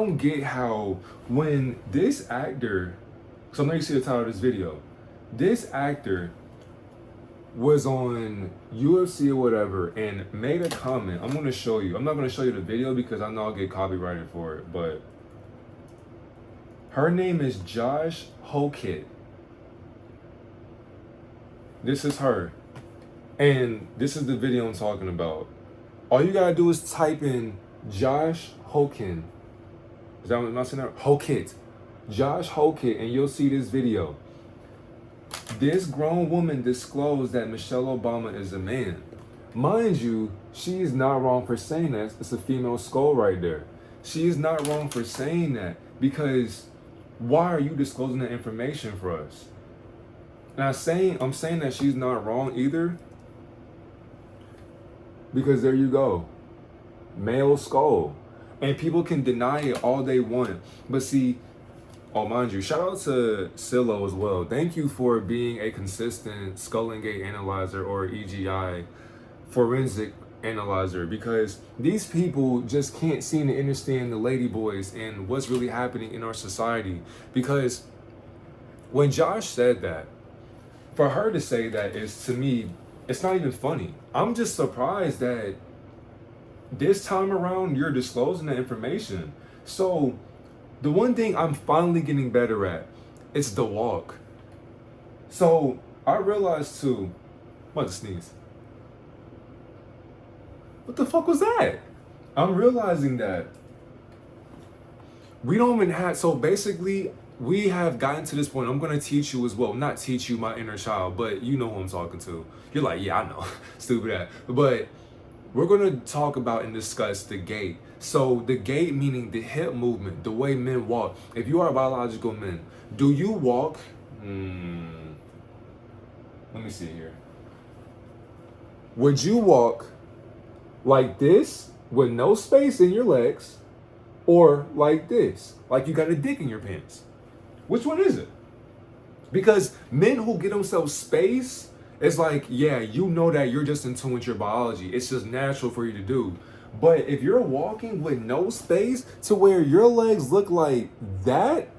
don't get how when this actor, so now you see the title of this video, this actor was on UFC or whatever and made a comment. I'm gonna show you. I'm not gonna show you the video because I know I'll get copyrighted for it, but her name is Josh Hokit. This is her. And this is the video I'm talking about. All you gotta do is type in Josh Hokin. Is that what I'm not saying that? Hokit. Josh Hokit, and you'll see this video. This grown woman disclosed that Michelle Obama is a man. Mind you, she is not wrong for saying that. It's a female skull right there. She is not wrong for saying that, because why are you disclosing that information for us? And I'm saying that she's not wrong either, because there you go. Male skull. And people can deny it all they want. But see, oh, mind you, shout out to Silo as well. Thank you for being a consistent skull and gate analyzer, or EGI forensic analyzer, because these people just can't seem to understand the lady boys and what's really happening in our society. Because when Josh said that, for her to say that is, to me, it's not even funny. I'm just surprised that this time around you're disclosing that information. So the one thing I'm finally getting better at is the walk. So I realized too, I'm about to sneeze. What the fuck was that? I'm realizing that we don't even have, so basically we have gotten to this point. I'm going to teach you as well. Not teach you, my inner child, but you know who I'm talking to. You're like, yeah, I know. Stupid ass. But we're going to talk about and discuss the gait. So the gait meaning the hip movement, the way men walk. If you are biological men, do you walk? Let me see here. Would you walk like this with no space in your legs, or like this, like you got a dick in your pants? Which one is it? Because men who get themselves space, it's like, yeah, you know that you're just in tune with your biology. It's just natural for you to do. But if you're walking with no space to where your legs look like that,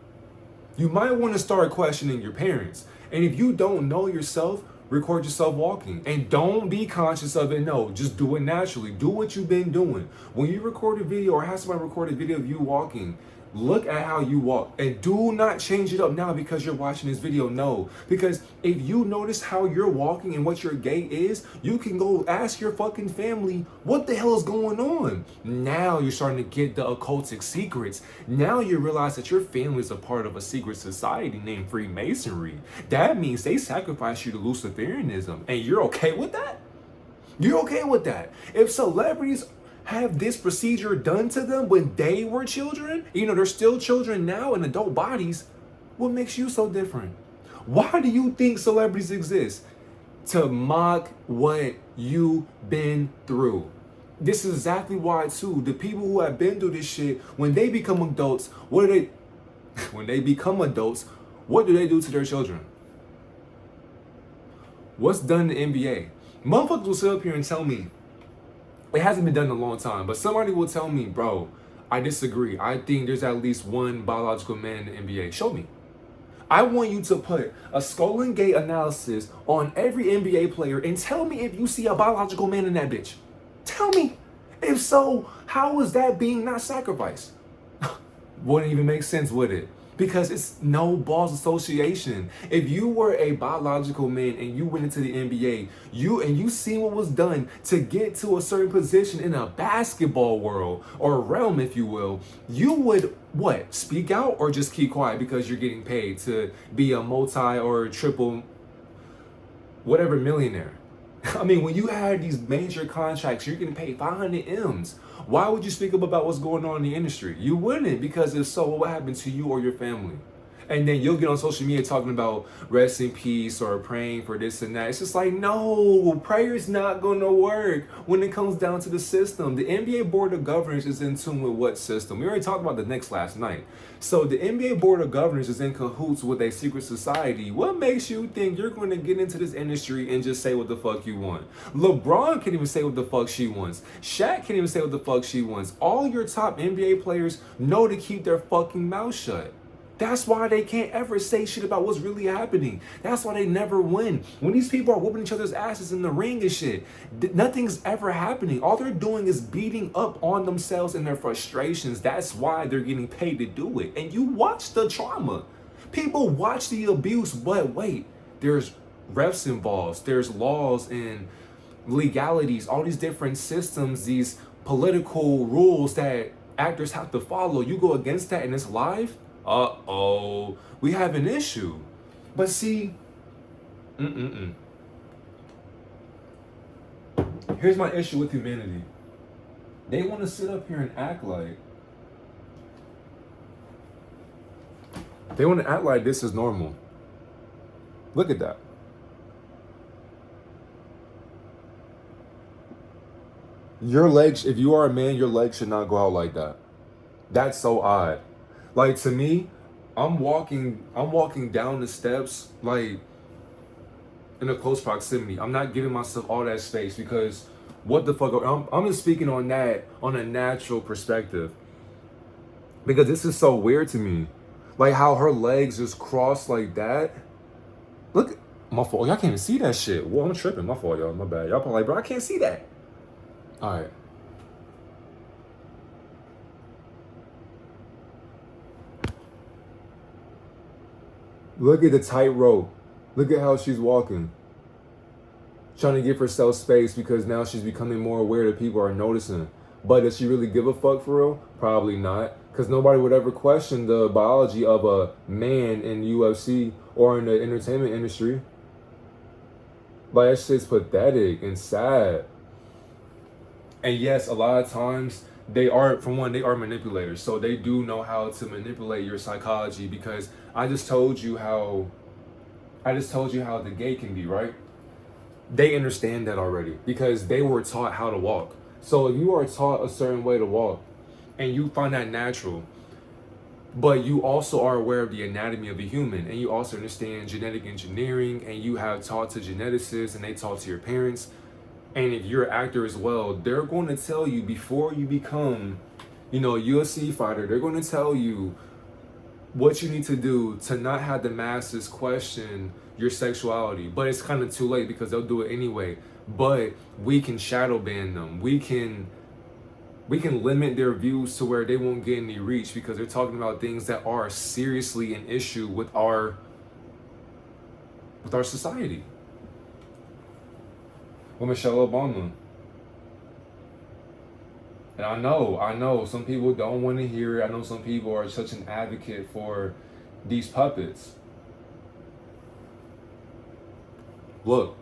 you might want to start questioning your parents. And if you don't know yourself, record yourself walking. And don't be conscious of it. No, just do it naturally. Do what you've been doing. When you record a video or have somebody record a video of you walking, look at how you walk, and do not change it up now because you're watching this video. No, because if you notice how you're walking and what your gait is, you can go ask your fucking family what the hell is going on. Now you're starting to get the occultic secrets. Now you realize that your family is a part of a secret society named Freemasonry. That means they sacrifice you to Luciferianism, and you're okay with that? You're okay with that? If celebrities have this procedure done to them when they were children, you know, they're still children now in adult bodies, what makes you so different? Why do you think celebrities exist? To mock what you've been through. This is exactly why too. The people who have been through this shit, when they become adults, what do they when they become adults, what do they do to their children? What's done in the NBA? Motherfuckers will sit up here and tell me, it hasn't been done in a long time, but somebody will tell me, bro, I disagree. I think there's at least one biological man in the NBA. Show me. I want you to put a skull and gait analysis on every NBA player and tell me if you see a biological man in that bitch. Tell me. If so, how is that being not sacrificed? Wouldn't even make sense, would it? Because it's no balls association. If you were a biological man and you went into the NBA, you seen what was done to get to a certain position in a basketball world or realm, if you will, you would what? Speak out or just keep quiet because you're getting paid to be a multi or triple whatever millionaire? I mean, when you had these major contracts, you're getting paid 500 M's. Why would you speak up about what's going on in the industry? You wouldn't, because if so, what would happen to you or your family? And then you'll get on social media talking about rest in peace or praying for this and that. It's just like, no, prayer's not going to work when it comes down to the system. The NBA Board of Governors is in tune with what system? We already talked about the Knicks last night. So the NBA Board of Governors is in cahoots with a secret society. What makes you think you're going to get into this industry and just say what the fuck you want? LeBron can't even say what the fuck she wants. Shaq can't even say what the fuck she wants. All your top NBA players know to keep their fucking mouth shut. That's why they can't ever say shit about what's really happening. That's why they never win. When these people are whooping each other's asses in the ring and shit, nothing's ever happening. All they're doing is beating up on themselves and their frustrations. That's why they're getting paid to do it. And you watch the trauma. People watch the abuse, but wait, there's refs involved. There's laws and legalities, all these different systems, these political rules that actors have to follow. You go against that and it's live? Uh-oh, we have an issue. But see, here's my issue with humanity. They want to sit up here and act like this is normal. Look at that. Your legs, if you are a man, your legs should not go out like that. That's so odd. Like, to me, I'm walking down the steps, like, in a close proximity. I'm not giving myself all that space because what the fuck, I'm just speaking on that on a natural perspective. Because this is so weird to me. Like, how her legs just cross like that. Look, my fault. Y'all can't even see that shit. Well, I'm tripping. My fault, y'all. My bad. Y'all probably like, bro, I can't see that. All right. Look at the tightrope. Look at how she's walking. Trying to give herself space because now she's becoming more aware that people are noticing. But does she really give a fuck for real? Probably not. Because nobody would ever question the biology of a man in UFC or in the entertainment industry. Like, that shit's pathetic and sad. And yes, a lot of times they are manipulators. So they do know how to manipulate your psychology because I just told you how the gay can be, right? They understand that already because they were taught how to walk. So if you are taught a certain way to walk and you find that natural, but you also are aware of the anatomy of a human and you also understand genetic engineering and you have taught to geneticists and they taught to your parents, and if you're an actor as well, they're going to tell you before you become, a UFC fighter, they're going to tell you what you need to do to not have the masses question your sexuality. But it's kind of too late because they'll do it anyway. But we can shadow ban them. We can limit their views to where they won't get any reach because they're talking about things that are seriously an issue with our society. With Michelle Obama. And I know some people don't want to hear it. I know some people are such an advocate for these puppets. Look.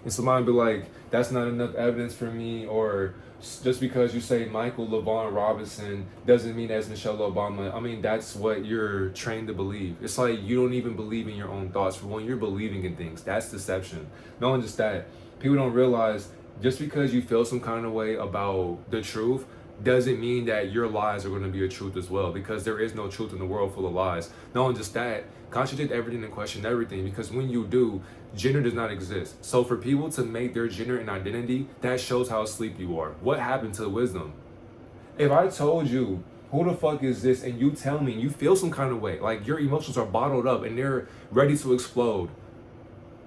And somebody be like, that's not enough evidence for me, or just because you say Michael LaVaughn Robinson doesn't mean that's Michelle Obama. I mean, that's what you're trained to believe. It's like you don't even believe in your own thoughts. For when you're believing in things, that's deception. Not only just that, people don't realize just because you feel some kind of way about the truth doesn't mean that your lies are going to be a truth as well, because there is no truth in the world full of lies. Not only just that, contradict everything and question everything, because when you do, gender does not exist. So for people to make their gender an identity, that shows how asleep you are. What happened to wisdom? If I told you, who the fuck is this, and you tell me, and you feel some kind of way, like your emotions are bottled up and they're ready to explode,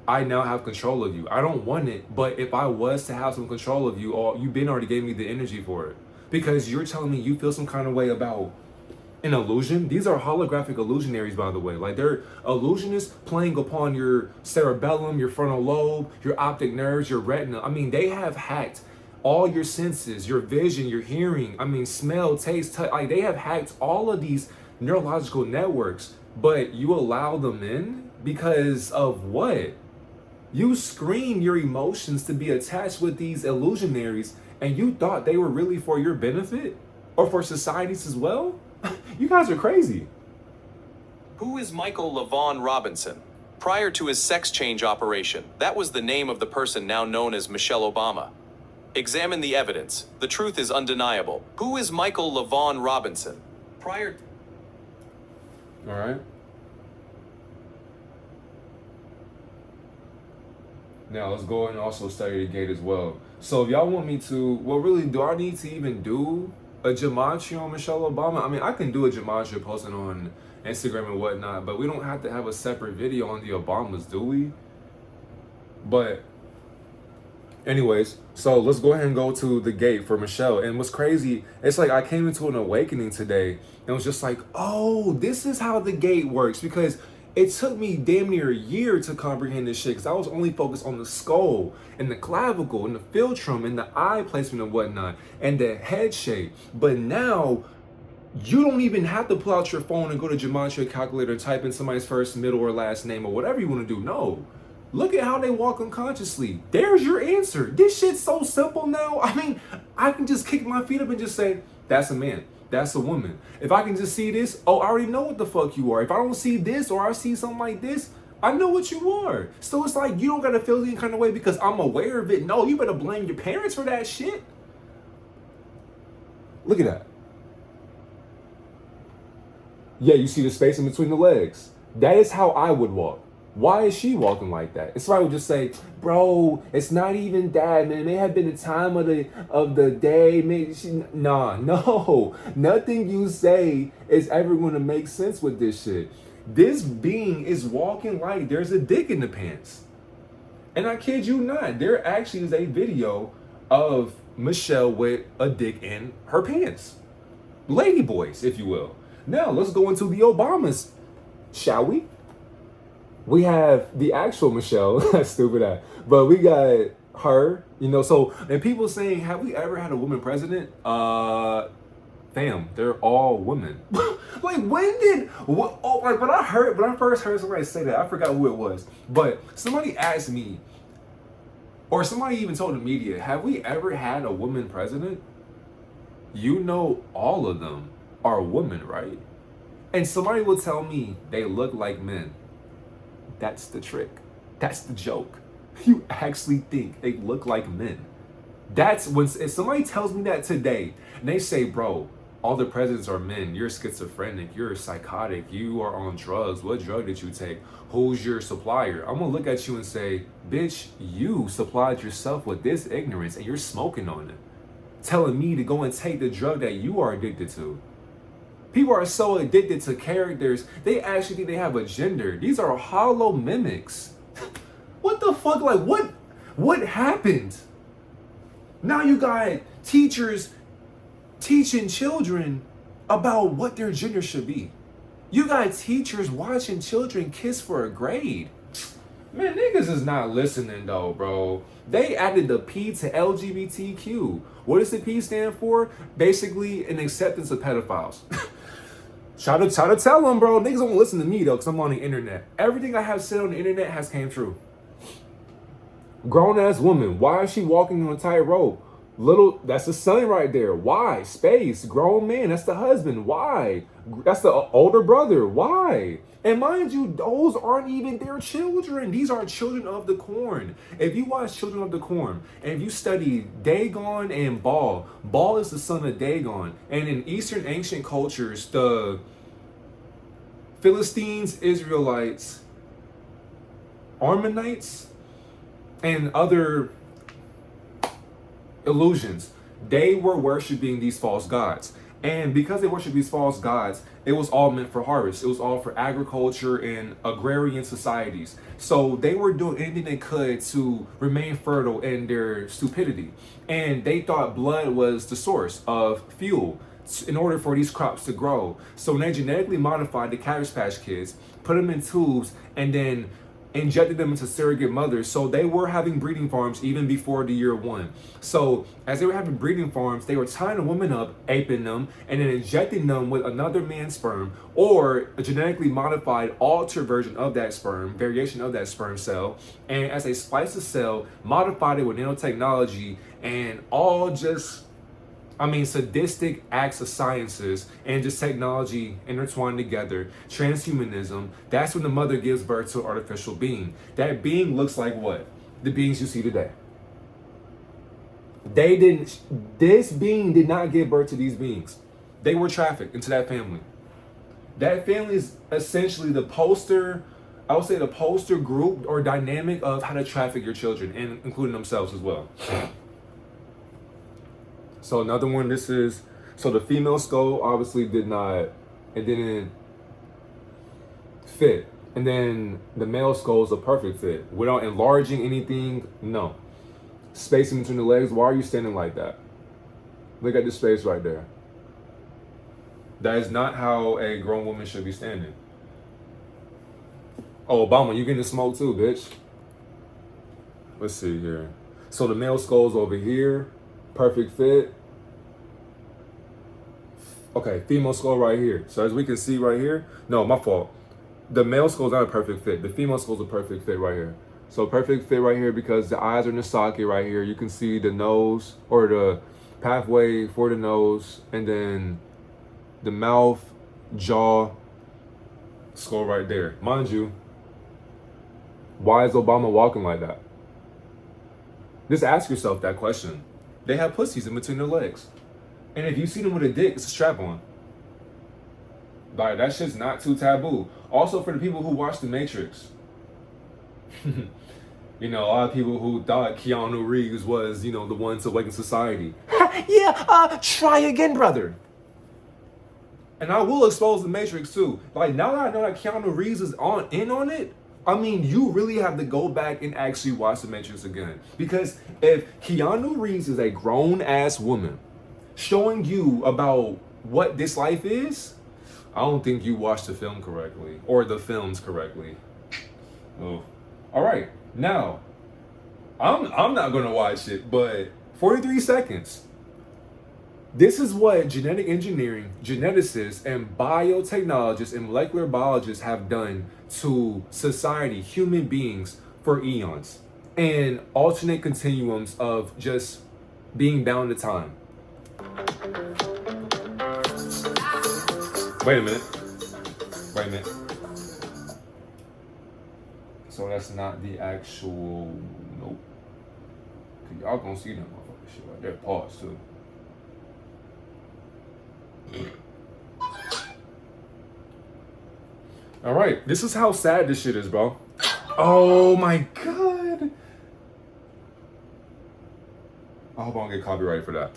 I now have control of you. I don't want it, but if I was to have some control of you, you've been already gave me the energy for it. Because you're telling me you feel some kind of way about an illusion. These are holographic illusionaries, by the way. Like, they're illusionists playing upon your cerebellum, your frontal lobe, your optic nerves, your retina. I mean, they have hacked all your senses, your vision, your hearing, smell, taste, touch. Like, they have hacked all of these neurological networks, but you allow them in because of what? You screen your emotions to be attached with these illusionaries, and you thought they were really for your benefit or for societies as well? You guys are crazy. Who is Michael LaVaughn Robinson? Prior to his sex change operation, that was the name of the person now known as Michelle Obama. Examine the evidence. The truth is undeniable. Who is Michael LaVaughn Robinson? Prior... All right. Now let's go and also study the gate as well. So if y'all want me to, well, really, do I need to even do a gematria on Michelle Obama? I mean, I can do a gematria posting on Instagram and whatnot, but we don't have to have a separate video on the Obamas, do we? But anyways, so let's go ahead and go to the gate for Michelle. And what's crazy, it's like I came into an awakening today and was just like, oh, this is how the gate works. Because it took me damn near a year to comprehend this shit, because I was only focused on the skull and the clavicle and the philtrum and the eye placement and whatnot and the head shape. But now you don't even have to pull out your phone and go to Gematria Calculator and type in somebody's first, middle, or last name or whatever you want to do. No. Look at how they walk unconsciously. There's your answer. This shit's so simple now. I mean, I can just kick my feet up and just say, that's a man. That's a woman. If I can just see this, oh, I already know what the fuck you are. If I don't see this or I see something like this, I know what you are. So it's like, you don't got to feel any kind of way because I'm aware of it. No, you better blame your parents for that shit. Look at that. Yeah, you see the space in between the legs. That is how I would walk. Why is she walking like that? And somebody would just say, bro, it's not even that, man. It may have been the time of the day. Maybe no. Nothing you say is ever going to make sense with this shit. This being is walking like there's a dick in the pants. And I kid you not, there actually is a video of Michelle with a dick in her pants. Lady boys, if you will. Now, let's go into the Obamas, shall we? We have the actual Michelle, that's stupid ass, but we got her, you know, so, and people saying, have we ever had a woman president? Fam, they're all women. Like, when did, what, oh, like, when I first heard somebody say that, I forgot who it was, but somebody asked me, or somebody even told the media, have we ever had a woman president? You know, all of them are women, right? And somebody will tell me they look like men. That's the trick. That's the joke. You actually think they look like men. That's when, if somebody tells me that today, and they say, bro, all the presidents are men, you're schizophrenic, you're psychotic, you are on drugs, what drug did you take? Who's your supplier? I'm gonna look at you and say, bitch, you supplied yourself with this ignorance and you're smoking on it. Telling me to go and take the drug that you are addicted to. People are so addicted to characters, they actually think they have a gender. These are hollow mimics. What the fuck? Like, what happened? Now you got teachers teaching children about what their gender should be. You got teachers watching children kiss for a grade. Man, niggas is not listening though, bro. They added the P to LGBTQ. What does the P stand for? Basically, an acceptance of pedophiles. Try to tell them, bro. Niggas don't listen to me though, because I'm on the internet. Everything I have said on the internet has came true. Grown ass woman, why is she walking on a tightrope? Little, that's the son right there. Why? Space. Grown man, that's the husband. Why? That's the older brother. Why? And mind you, those aren't even their children. These are children of the corn. If you watch Children of the Corn, and if you study Dagon and Baal, Baal is the son of Dagon. And in Eastern ancient cultures, the Philistines, Israelites, Ammonites, and other illusions, they were worshiping these false gods. And because they worship these false gods, it was all meant for harvest. It was all for agriculture and agrarian societies. So they were doing anything they could to remain fertile in their stupidity. And they thought blood was the source of fuel in order for these crops to grow. So when they genetically modified the Cabbage Patch Kids, put them in tubes, and then injected them into surrogate mothers. So they were having breeding farms even before the year one. So as they were having breeding farms, they were tying a woman up, aping them, and then injecting them with another man's sperm or a genetically modified altered version of that sperm, variation of that sperm cell. And as they spliced the cell, modified it with nanotechnology, and all just I mean, sadistic acts of sciences and just technology intertwined together, transhumanism, that's when the mother gives birth to an artificial being. That being looks like what? The beings you see today. This being did not give birth to these beings. They were trafficked into that family. That family is essentially the poster, I would say the poster group or dynamic of how to traffic your children, and including themselves as well. So another one, so the female skull obviously it didn't fit. And then the male skull is a perfect fit. Without enlarging anything, no. Spacing between the legs, why are you standing like that? Look at the space right there. That is not how a grown woman should be standing. Oh, Obama, you getting the smoke too, bitch. Let's see here. So the male skull's over here. Perfect fit. Okay, female skull right here. So as we can see right here, no, my fault. The male skull's not a perfect fit. The female skull's a perfect fit right here. So perfect fit right here because the eyes are in the socket right here. You can see the nose or the pathway for the nose, and then the mouth, jaw, skull right there. Mind you, why is Obama walking like that? Just ask yourself that question. They have pussies in between their legs. And if you see them with a dick, it's a strap on. Like, that shit's not too taboo. Also, for the people who watch The Matrix, you know, a lot of people who thought Keanu Reeves was, you know, the one to awaken society. Try again, brother. And I will expose The Matrix too. Like, now that I know that Keanu Reeves is in on it, I mean, you really have to go back and actually watch The Matrix again. Because if Keanu Reeves is a grown-ass woman showing you about what this life is, I don't think you watched the film correctly. Or the films correctly. Oh. Alright, now, I'm not going to watch it, but 43 seconds. This is what genetic engineering, geneticists, and biotechnologists and molecular biologists have done to society, human beings, for eons. And alternate continuums of just being bound to time. Wait a minute. So that's not the actual, nope. Y'all gonna see that motherfucker shit right there. Pause too. All right, this is how sad this shit is, bro. Oh my god. I hope I don't get copyrighted for that.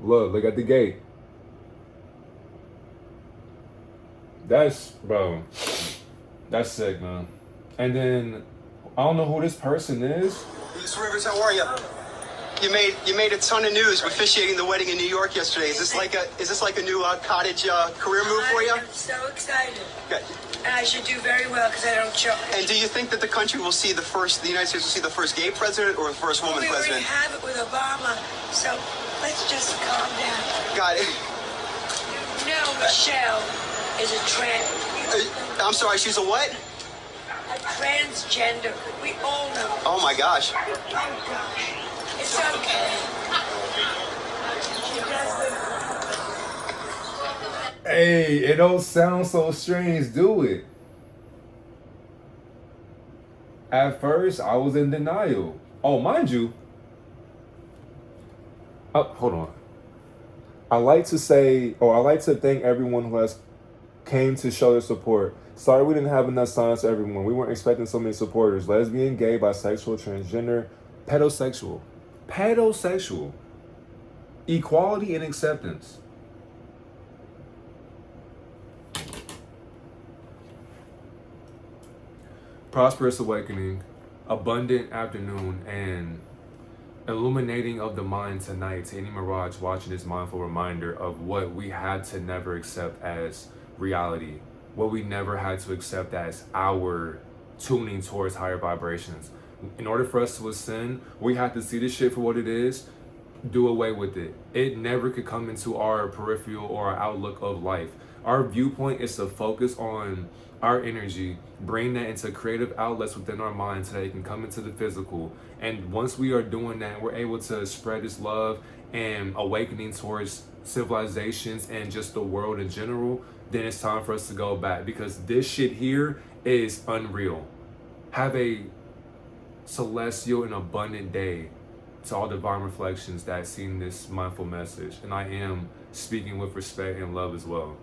Look at the gate. That's sick, man. And then I don't know who this person is. Miss Rivers, how are you? You made a ton of news officiating the wedding in New York yesterday. Is this like a new cottage career move for you? I'm so excited. Okay. And I should do very well because I don't choke. And do you think that the United States will see the first gay president or the first woman we president? already have it with Obama, so let's just calm down. Got it. No, Michelle is a I'm sorry, she's a what? a transgender. We all know. Oh my gosh. Oh gosh. It's okay. She doesn't. Hey, it don't sound so strange, do it? At first, I was in denial. Oh, mind you. Hold on. I like to thank everyone who has came to show their support. Sorry we didn't have enough signs for everyone. We weren't expecting so many supporters. Lesbian, gay, bisexual, transgender, pedosexual. Equality and acceptance. Prosperous awakening, abundant afternoon, and illuminating of the mind tonight to any mirage watching this mindful reminder of what we had to never accept as reality, what we never had to accept as our tuning towards higher vibrations. In order for us to ascend, we have to see this shit for what it is, do away with it. It never could come into our peripheral or our outlook of life. Our viewpoint is to focus on our energy, bring that into creative outlets within our minds so that it can come into the physical. And once we are doing that, we're able to spread this love and awakening towards civilizations and just the world in general. Then it's time for us to go back, because this shit here is unreal. Have a celestial and abundant day to all divine reflections that seen this mindful message. And I am speaking with respect and love as well.